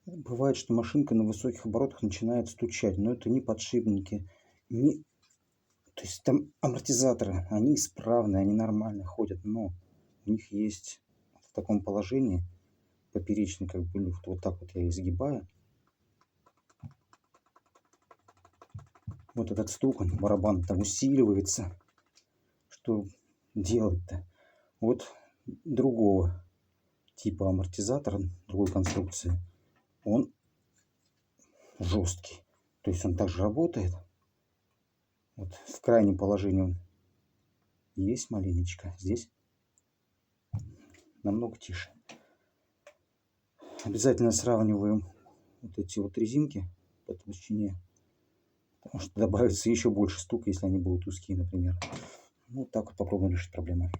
Бывает, что машинка на высоких оборотах начинает стучать, но это не подшипники, не... То есть там амортизаторы, они исправные, они нормально ходят, но у них есть в таком положении поперечный как бы люфт. Вот так вот я изгибаю. Вот этот стук, он, барабан там усиливается. Что делать-то? Вот другого типа амортизатора, другой конструкции, он жесткий. То есть он также работает. Вот в крайнем положении он есть маленечко. Здесь намного тише. Обязательно сравниваем вот эти вот резинки по толщине. Потому что добавится еще больше стука, если они будут узкие, например. Вот так вот попробуем решить проблему.